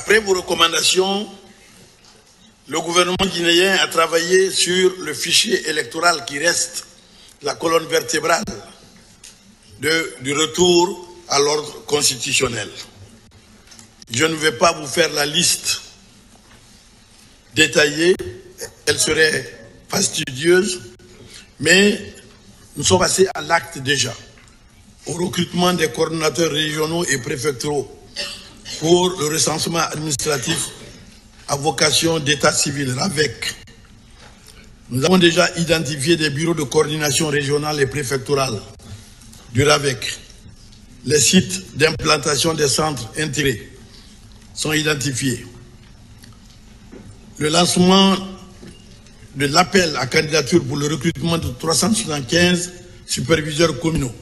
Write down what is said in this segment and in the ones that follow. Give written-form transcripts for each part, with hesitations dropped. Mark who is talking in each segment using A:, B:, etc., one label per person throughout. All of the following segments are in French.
A: Après vos recommandations, le gouvernement guinéen a travaillé sur le fichier électoral qui reste la colonne vertébrale du retour à l'ordre constitutionnel. Je ne vais pas vous faire la liste détaillée, elle serait fastidieuse, mais nous sommes passés à l'acte déjà, au recrutement des coordonnateurs régionaux et préfectoraux pour le recensement administratif à vocation d'état civil, RAVEC. Nous avons déjà identifié des bureaux de coordination régionale et préfectorale du RAVEC. Les sites d'implantation des centres intégrés sont identifiés. Le lancement de l'appel à candidature pour le recrutement de 375 superviseurs communaux.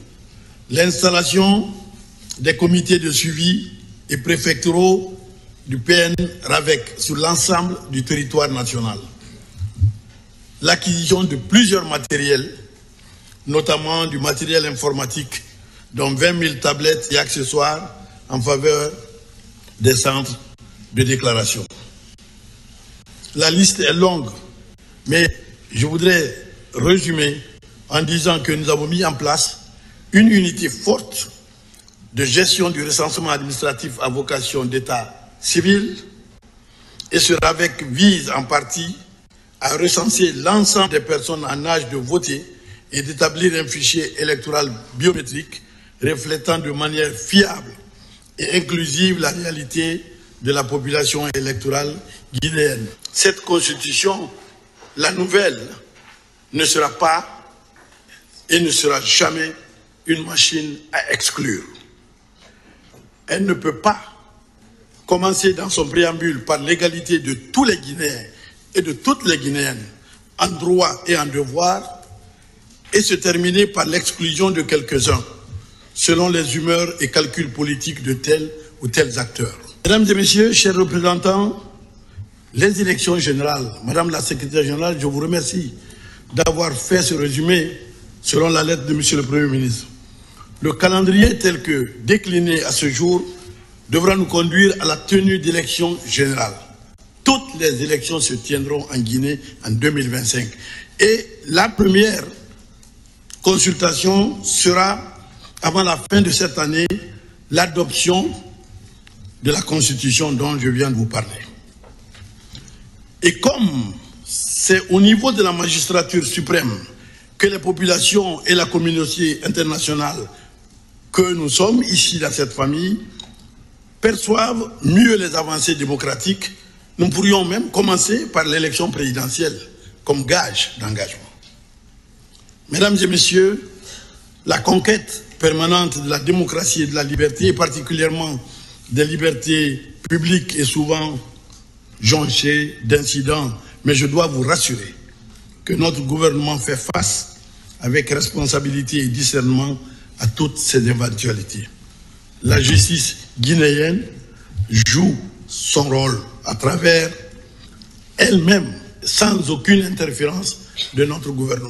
A: L'installation des comités de suivi et préfectoraux du PN RAVEC sur l'ensemble du territoire national. L'acquisition de plusieurs matériels, notamment du matériel informatique, dont 20 000 tablettes et accessoires en faveur des centres de déclaration. La liste est longue, mais je voudrais résumer en disant que nous avons mis en place une unité forte de gestion du recensement administratif à vocation d'état civil, et ce RAVEC vise en partie à recenser l'ensemble des personnes en âge de voter et d'établir un fichier électoral biométrique reflétant de manière fiable et inclusive la réalité de la population électorale guinéenne. Cette constitution, la nouvelle, ne sera pas et ne sera jamais une machine à exclure. Elle ne peut pas commencer dans son préambule par l'égalité de tous les Guinéens et de toutes les Guinéennes en droit et en devoir et se terminer par l'exclusion de quelques-uns selon les humeurs et calculs politiques de tels ou tels acteurs. Mesdames et messieurs, chers représentants, les élections générales, Madame la secrétaire générale, je vous remercie d'avoir fait ce résumé selon la lettre de Monsieur le Premier ministre. Le calendrier tel que décliné à ce jour devra nous conduire à la tenue d'élections générales. Toutes les élections se tiendront en Guinée en 2025. Et la première consultation sera, avant la fin de cette année, l'adoption de la Constitution dont je viens de vous parler. Et comme c'est au niveau de la magistrature suprême que les populations et la communauté internationale que nous sommes ici dans cette famille perçoivent mieux les avancées démocratiques, nous pourrions même commencer par l'élection présidentielle comme gage d'engagement. Mesdames et messieurs, la conquête permanente de la démocratie et de la liberté, et particulièrement des libertés publiques, est souvent jonchée d'incidents, mais je dois vous rassurer que notre gouvernement fait face avec responsabilité et discernement à toutes ces éventualités. La justice guinéenne joue son rôle à travers elle-même, sans aucune interférence de notre gouvernement.